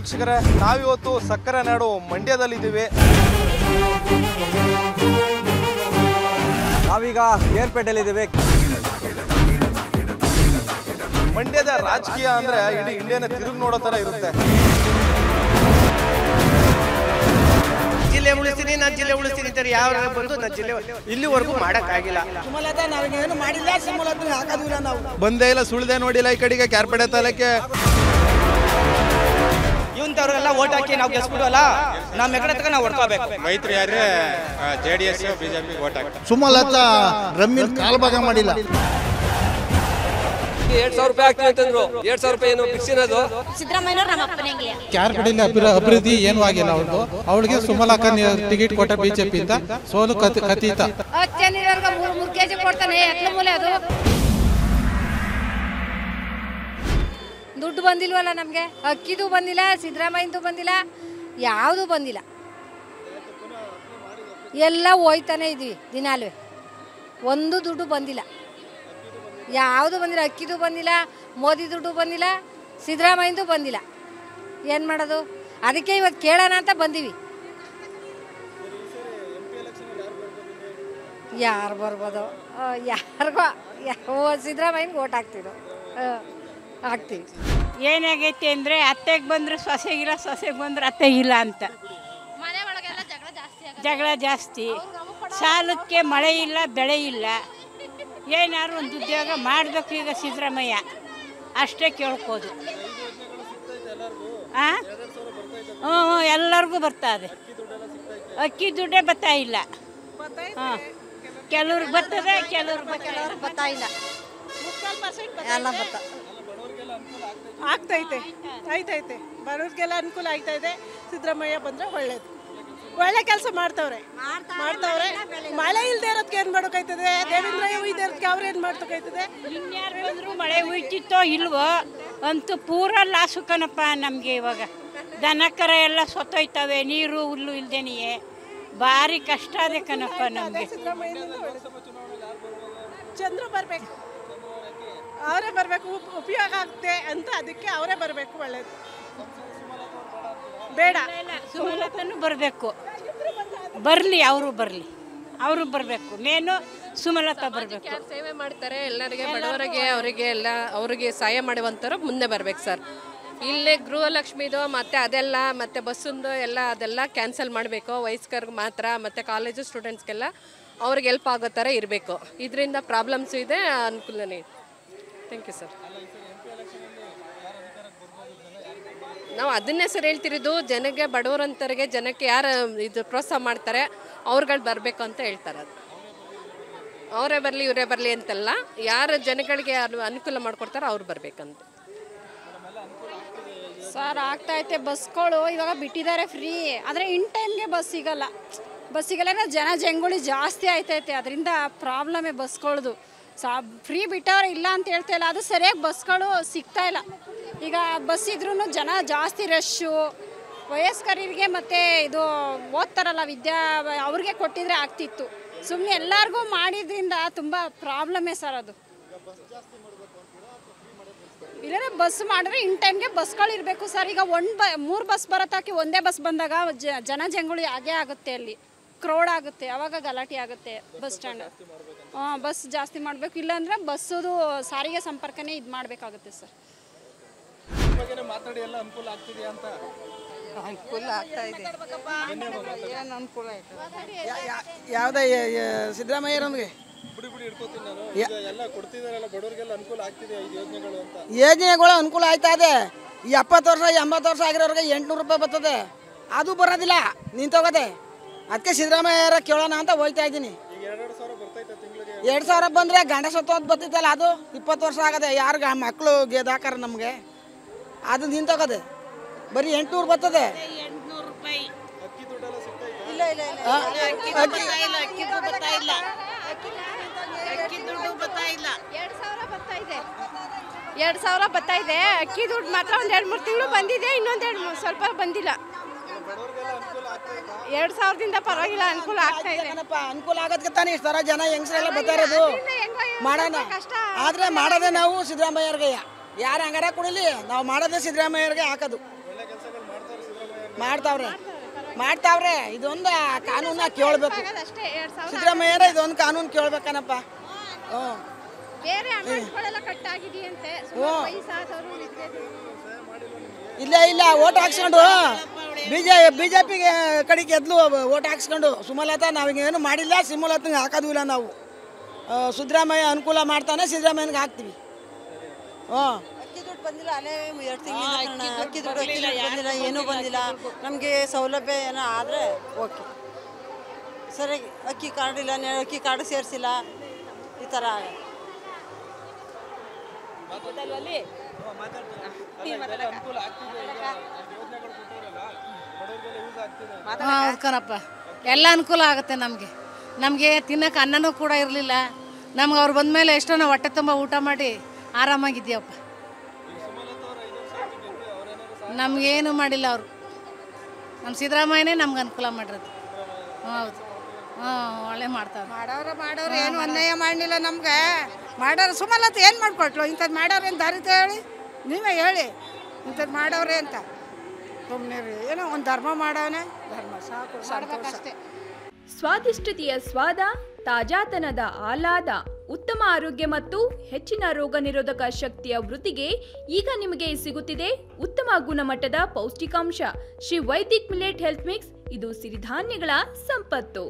ವೀಕ್ಷಕರೇ, ನಾವಿವತ್ತು ಸಕ್ಕರೆ ನಾಡು ಮಂಡ್ಯದಲ್ಲಿದ್ದೀವಿ. ನಾವೀಗ ಕೇರ್ಪೇಟೆಯಲ್ಲಿದ್ದೀವಿ. ಮಂಡ್ಯದ ರಾಜಕೀಯ ಅಂದ್ರೆ ಇಡೀ ಇಂಡಿಯಾನ ತಿರುಗಿ ನೋಡೋ ತರ ಇರುತ್ತೆ. ಜಿಲ್ಲೆ ಉಳಿಸ್ತೀನಿ, ನಾನು ಜಿಲ್ಲೆ ಉಳಿಸ್ತೀನಿ ಅಂತಾರೆ. ಯಾವ ಬಂದು ನನ್ನ ಜಿಲ್ಲೆ ಇಲ್ಲಿವರೆಗೂ ಮಾಡೋಕ್ಕಾಗಿಲ್ಲ. ಬಂದೇ ಇಲ್ಲ, ಸುಳ್ದೆ ನೋಡಿಲ್ಲ ಈ ಕಡೆಗೆ ಕ್ಯಾರ್ಪೇಟೆ ತಾಲೂಕೆ. ಇವಂತವ್ರಿಗೆಲ್ಲ ಓಟ್ ಹಾಕಿ ನಾವು ಗೆಲ್ಸ್ಬಿಡೋಲ್ಲ, ನಮ್ಮ ಎಕಡೆ ತಗ ನಾವು ಹೊಡ್ಕೋಬೇಕು. ಮೈತ್ರಿ ಯಾರೇ JDS BJP ಓಟ್ ಹಾಕಿ ಸುಮಲತಾ ರಮ್ಮಿನ ಕಾಲ್ಭಾಗ ಮಾಡಿಲ್ಲ. 2,000 ರೂಪಾಯಿ ಆಗ್ತೀವಿ ಅಂತಂದ್ರು. 2,000 ರೂಪಾಯಿ ಏನು ಫಿಕ್ಸಿನದು? ಸಿದ್ದರಾಮಯ್ಯನವರು ನಮ್ಮ ಅಪ್ಪನಿಗೆ ಕ್ಯಾರ್ಪೇಟೆಯಲ್ಲಿ ಅಭಿವೃದ್ಧಿ ಏನು ಆಗಿಲ್ಲ. ಅವಳಿಗೆ ಸುಮಲತಾ ಟಿಕೆಟ್ ಕೊಟ್ಟ ಬಿಜೆಪಿ ಇಂದ ಸೋಲು ಕಥಿತ. ಮೂರು ಕೆಜಿ ಕೊಡ್ತಾನೆ, ಎಟ್ಲ ಮೂಲೆ ಅದು ದುಡ್ಡು ಬಂದಿಲ್ವಲ್ಲ ನಮಗೆ. ಅಕ್ಕಿದು ಬಂದಿಲ್ಲ, ಸಿದ್ದರಾಮಯ್ಯಂದು ಬಂದಿಲ್ಲ, ಯಾವುದು ಬಂದಿಲ್ಲ. ಎಲ್ಲ ಹೋಯ್ತಾನೆ ಇದ್ವಿ ದಿನಾಲೂ, ಒಂದು ದುಡ್ಡು ಬಂದಿಲ್ಲ, ಯಾವುದು ಬಂದಿಲ್ಲ. ಅಕ್ಕಿದು ಬಂದಿಲ್ಲ, ಮೋದಿ ದುಡ್ಡು ಬಂದಿಲ್ಲ, ಸಿದ್ದರಾಮಯ್ಯಂದು ಬಂದಿಲ್ಲ. ಏನು ಮಾಡೋದು? ಅದಕ್ಕೆ ಇವತ್ತು ಕೇಳೋಣ ಅಂತ ಬಂದೀವಿ. ಯಾರು ಬರ್ಬೋದು? ಯಾರಿಗೋ ಸಿದ್ದರಾಮಯ್ಯನಿಗೆ ಓಟ್ ಹಾಕ್ತಿರೋ ಹಾಕ್ತೀವಿ. ಏನಾಗೈತೆ ಅಂದರೆ ಅತ್ತೆಗೆ ಬಂದರೆ ಸೊಸೆಗಿಲ್ಲ, ಸೊಸೆಗೆ ಬಂದರೆ ಅತ್ತೆಗಿಲ್ಲ ಅಂತ ಜಗಳ ಜಾಸ್ತಿ. ಸಾಲಕ್ಕೆ ಮಳೆ ಇಲ್ಲ, ಬೆಳೆ ಇಲ್ಲ. ಏನಾದ್ರು ಒಂದು ಉದ್ಯೋಗ ಮಾಡಬೇಕು ಈಗ ಸಿದ್ದರಾಮಯ್ಯ, ಅಷ್ಟೇ ಕೇಳ್ಕೋದು. ಹಾಂ, ಹ್ಞೂ, ಎಲ್ಲರಿಗೂ ಬರ್ತಾ ಇದೆ. ಅಕ್ಕಿ ದುಡ್ಡೇ ಬರ್ತಾ ಇಲ್ಲ. ಹಾಂ, ಕೆಲವ್ರಿಗೆ ಬರ್ತದೆ, ಕೆಲವ್ರಿಗೆ ಬರ್ತಾ ಇಲ್ಲ. ಎಲ್ಲ ಬರ್ತಾ ಆಗ್ತೈತೆ, ಆಯ್ತೈತೆ. ಬಡವ್ರಿಗೆಲ್ಲ ಅನುಕೂಲ ಆಗ್ತಾಯಿದೆ. ಸಿದ್ದರಾಮಯ್ಯ ಬಂದರೆ ಒಳ್ಳೇದು, ಒಳ್ಳೆ ಕೆಲಸ ಮಾಡ್ತವ್ರೆ. ಮಳೆ ಇಲ್ಲದೆ ಇರೋದಕ್ಕೆ ಏನು ಮಾಡೋಕ್ಕಾಯ್ತದೆ? ದೇವೇಂದ್ರ ಇಲ್ಲದೆ ಇರೋದಕ್ಕೆ ಅವ್ರು ಏನು ಮಾಡ್ತೋಕಾಯ್ತದೆ? ಇನ್ಯಾರು ಬಂದರೂ ಮಳೆ ಉಯ್ತಿತ್ತೋ ಇಲ್ವೋ ಅಂತೂ ಪೂರ ಲಾಸು ಕಣಪ್ಪ ನಮಗೆ. ಇವಾಗ ದನ ಕರ ಎಲ್ಲ ಸೊತ್ತೋಯ್ತವೆ, ನೀರು ಹುಲ್ಲು ಇಲ್ದೇನೆಯೇ ಭಾರಿ ಕಷ್ಟ ಅದೇ ಕಣಪ್ಪ ನಮಗೆ. ಚಂದ್ರು ಬರಬೇಕು, ಅವರೇ ಬರಬೇಕು, ಉಪಯೋಗ ಆಗುತ್ತೆ ಅಂತ. ಅದಕ್ಕೆ ಅವರೇ ಬರಬೇಕು, ಒಳ್ಳೇದು. ಬೇಡ, ಸುಮಲತನೂ ಬರಬೇಕು. ಬರಲಿ, ಅವರು ಬರಬೇಕು. ಮೇನು ಸುಮಲತಾ ಬರಬೇಕು. ಸೇವೆ ಮಾಡ್ತಾರೆ ಎಲ್ಲರಿಗೆ, ಬಡವರಿಗೆ, ಅವರಿಗೆ ಎಲ್ಲ ಅವ್ರಿಗೆ ಸಹಾಯ ಮಾಡುವಂಥವ್ರು ಮುಂದೆ ಬರ್ಬೇಕು ಸರ್. ಇಲ್ಲೇ ಗೃಹಲಕ್ಷ್ಮಿದು ಮತ್ತು ಅದೆಲ್ಲ ಮತ್ತು ಬಸ್ಸಂದು ಎಲ್ಲ ಅದೆಲ್ಲ ಕ್ಯಾನ್ಸಲ್ ಮಾಡಬೇಕು. ವಯಸ್ಕರಿಗೆ ಮಾತ್ರ ಮತ್ತು ಕಾಲೇಜು ಸ್ಟೂಡೆಂಟ್ಸ್ಗೆಲ್ಲ ಅವ್ರಿಗೆ ಹೆಲ್ಪ್ ಆಗೋ ಥರ ಇರಬೇಕು. ಇದರಿಂದ ಪ್ರಾಬ್ಲಮ್ಸು ಇದೆ, ಅನುಕೂಲನೇ ಇದೆ. Thank you sir. ನಾವು ಅದನ್ನೇ ಸರ್ ಹೇಳ್ತಿರೋದು, ಜನಕ್ಕೆ ಬಡವರಂತರಿಗೆ, ಜನಕ್ಕೆ ಯಾರು ಇದು ಪ್ರೋತ್ಸಾಹ ಮಾಡ್ತಾರೆ ಅವ್ರುಗಳು ಬರಬೇಕು ಅಂತ ಹೇಳ್ತಾರೆ. ಅದು ಅವರೇ ಬರಲಿ ಇವರೇ ಬರಲಿ ಅಂತಲ್ಲ, ಯಾರು ಜನಗಳಿಗೆ ಅನುಕೂಲ ಮಾಡಿಕೊಡ್ತಾರೋ ಅವ್ರು ಬರಬೇಕಂತ. ಸರ್ ಆಗ್ತಾಯಿದೆ. ಬಸ್ಗಳು ಇವಾಗ ಬಿಟ್ಟಿದ್ದಾರೆ ಫ್ರೀ, ಆದರೆ ಇನ್ ಟೈಮ್ಗೆ ಬಸ್ ಸಿಗಲ್ಲ. ಜನ ಜಂಗುಳಿ ಜಾಸ್ತಿ ಆಯ್ತೈತೆ. ಅದರಿಂದ ಪ್ರಾಬ್ಲಮೇ ಬಸ್ಗಳದು. ಫ್ರೀ ಬಿಟ್ಟವ್ರೆ ಇಲ್ಲ ಅಂತ ಹೇಳ್ತಾ ಇಲ್ಲ, ಅದು ಸರಿಯಾಗಿ ಬಸ್ಗಳು ಸಿಗ್ತಾ ಇಲ್ಲ. ಈಗ ಬಸ್ ಇದ್ರೂ ಜನ ಜಾಸ್ತಿ ರಶ್ಶು. ವಯಸ್ಕರಿಗೆ ಮತ್ತು ಇದು ಓದ್ತಾರಲ್ಲ ಅವ್ರಿಗೆ ಕೊಟ್ಟಿದ್ರೆ ಆಗ್ತಿತ್ತು. ಸುಮ್ಮನೆ ಎಲ್ಲರಿಗೂ ಮಾಡಿದ್ರಿಂದ ತುಂಬ ಪ್ರಾಬ್ಲಮೇ ಸರ್ ಅದು. ಇಲ್ಲೇ ಬಸ್ ಮಾಡಿದ್ರೆ ಇನ್ ಟೈಮ್ಗೆ ಬಸ್ಗಳು ಇರಬೇಕು ಸರ್. ಈಗ 3 ಬಸ್ ಬರತ್ತಾಕಿ ಒಂದೇ ಬಸ್ ಬಂದಾಗ ಜನ ಜಂಗುಳಿ ಆಗೇ ಆಗುತ್ತೆ, ಅಲ್ಲಿ ಕ್ರೌಡ್ ಆಗುತ್ತೆ, ಅವಾಗ ಗಲಾಟೆ ಆಗುತ್ತೆ ಬಸ್ ಸ್ಟ್ಯಾಂಡ್. ಬಸ್ ಜಾಸ್ತಿ ಮಾಡಬೇಕು, ಇಲ್ಲಾಂದರೆ ಬಸ್ಸದು ಸಾರಿಗೆ ಸಂಪರ್ಕನೇ ಇದು ಮಾಡಬೇಕಾಗುತ್ತೆ ಸರ್. ಮಾತಾಡಿ ಎಲ್ಲ ಅನುಕೂಲ ಆಗ್ತಿದೆಯಾ ಅಂತ? ಅನುಕೂಲ ಆಗ್ತಾ ಇದೆ. ಏನು ಅನುಕೂಲ ಆಯ್ತು? ಯಾವುದೇ ಸಿದ್ದರಾಮಯ್ಯರೊಂದಿಗೆ ಯೋಜನೆಗಳು ಅನುಕೂಲ ಆಯ್ತಾ ಇದೆ. 70 ವರ್ಷ 80 ವರ್ಷ ಆಗಿರೋರಿಗೆ 800 ರೂಪಾಯಿ ಬರ್ತದೆ, ಅದು ಬರೋದಿಲ್ಲ, ನಿಂತೋಗದೆ. ಅದಕ್ಕೆ ಸಿದ್ದರಾಮಯ್ಯರ ಕೇಳೋಣ ಅಂತ ಹೋಗ್ತಾ ಇದ್ದೀನಿ. 2,000 ಬಂದರೆ ಗಂಡ ಸತ್ತೋದು ಬರ್ತೈತಲ್ಲ, ಅದು 20 ವರ್ಷ ಆಗದೆ. ಯಾರು ಮಕ್ಕಳು ಗೆದಾಕಾರ ನಮಗೆ, ಅದು ನಿಂತೋಗದೆ. ಬರೀ 800 ಬರ್ತದೆ. 800 ರೂಪಾಯಿ ಇಲ್ಲ ಇಲ್ಲ ಇಲ್ಲ, ಅಕ್ಕಿ ದುಡ್ಡು ಬರ್ತಾ ಇಲ್ಲ. 2,000 ಬರ್ತಾ ಇದೆ. ಅಕ್ಕಿ ದುಡ್ಡು ಮಾತ್ರ ಒಂದು 2-3 ತಿಂಗಳು ಬಂದಿದೆ, ಇನ್ನೊಂದು 2 ಸ್ವಲ್ಪ ಬಂದಿಲ್ಲ. 2,000ದಿಂದ ಪರವಾಗಿಲ್ಲ, ಅನುಕೂಲ ಆಗ್ತಾ ಇದೆ. ಅನುಕೂಲ ಆಗೋದಕ್ಕೆ ತಾನೇ ಇಷ್ಟು ಥರ ಜನ ಹೆಂಗಸರೆಲ್ಲ ಬರ್ತಾ ಇರೋದು. ಮಾಡೋಣ, ಆದರೆ ಮಾಡೋದೇ ನಾವು ಸಿದ್ದರಾಮಯ್ಯರಿಗೆ. ಯಾರು ಹಂಗಾರ ಕುಡಿಲಿ, ನಾವು ಮಾಡೋದೇ ಸಿದ್ದರಾಮಯ್ಯರಿಗೆ ಹಾಕೋದು. ಮಾಡ್ತಾವ್ರೆ ಇದೊಂದು ಕಾನೂನ ಕೇಳಬೇಕು. ಸಿದ್ದರಾಮಯ್ಯರ ಇದೊಂದು ಕಾನೂನು ಕೇಳ್ಬೇಕನಪ್ಪ. ಇಲ್ಲ ಓಟ್ ಹಾಕ್ಸ್ಕೊಂಡು ಬಿಜೆಪಿಗೆ ಕಡೆಗೆ ಎದ್ಲು ಓಟ್ ಹಾಕ್ಸ್ಕೊಂಡು ಸುಮಲತಾ ನಾವಿಗೇನು ಮಾಡಿಲ್ಲ, ಸುಮಲತಾಗೆ ಹಾಕೋದು ಇಲ್ಲ ನಾವು. ಸಿದ್ದರಾಮಯ್ಯ ಅನುಕೂಲ ಮಾಡ್ತಾನೆ, ಸಿದ್ದರಾಮಯ್ಯನಿಗೆ ಹಾಕ್ತೀವಿ. ಅಕ್ಕಿ ದುಡ್ಡು ಬಂದಿಲ್ಲ, ಅಲ್ಲೇ 2 ತಿಂಗಳು ಅಕ್ಕಿ ದುಡ್ಡು ಬಂದಿಲ್ಲ, ಏನೂ ಬಂದಿಲ್ಲ. ನಮಗೆ ಸೌಲಭ್ಯ ಏನೋ ಆದರೆ ಓಕೆ, ಸರಿಯಾಗಿ ಅಕ್ಕಿ ಕಾರ್ಡ್ ಇಲ್ಲ, ಅಕ್ಕಿ ಕಾರ್ಡ್ ಸೇರಿಸಿಲ್ಲ, ಈ ಥರ ಹೌದು ಕಣಪ್ಪ, ಎಲ್ಲ ಅನುಕೂಲ ಆಗುತ್ತೆ ನಮಗೆ ತಿನ್ನಕ್ಕೆ ಅನ್ನನೂ ಕೂಡ ಇರಲಿಲ್ಲ. ನಮ್ಗೆ ಅವ್ರು ಬಂದಮೇಲೆ ಎಷ್ಟೋ ನಾವು ಹೊಟ್ಟೆ ತುಂಬ ಊಟ ಮಾಡಿ ಆರಾಮಾಗಿದ್ದೀವಪ್ಪ. ನಮಗೇನು ಮಾಡಿಲ್ಲ ಅವರು, ನಮ್ಮ ಸಿದ್ದರಾಮಯ್ಯನೇ ನಮ್ಗೆ ಅನುಕೂಲ ಮಾಡಿರೋದು. ಹೌದು, ಒಳ್ಳೆ ಮಾಡೋರು ಏನು ಅನ್ಯಾಯ ಮಾಡಲಿಲ್ಲ ನಮ್ಗೆ. ಮಾಡೋರು ಸುಮಲತಾ ಏನು ಮಾಡ್ಕೊಟ್ಲು? ಇಂಥದ್ದು ಮಾಡೋರು ಏನು ದಾರಿ ಹೇಳಿ, ನೀವೇ ಹೇಳಿ ಇಂಥದ್ದು ಮಾಡೋರೆ ಅಂತ. ಸುಮ್ಮನೆ ಏನೋ ಒಂದು ಧರ್ಮ ಮಾಡೋನೆ, ಧರ್ಮ ಸಾಕು ಸಾಕಷ್ಟೇ. ಸ್ವಾದಿಷ್ಟತೆಯ ಸ್ವಾದ, ತಾಜಾತನದ ಆಹ್ಲಾದ, ಉತ್ತಮ ಆರೋಗ್ಯ ಮತ್ತು ಹೆಚ್ಚಿನ ರೋಗ ನಿರೋಧಕ ಶಕ್ತಿಯ ವೃದ್ಧಿಗೆ ಈಗ ನಿಮಗೆ ಸಿಗುತ್ತಿದೆ ಉತ್ತಮ ಗುಣಮಟ್ಟದ ಪೌಷ್ಟಿಕಾಂಶ Shri Vaidik millet health mix. ಇದು ಸಿರಿಧಾನ್ಯಗಳ ಸಂಪತ್ತು.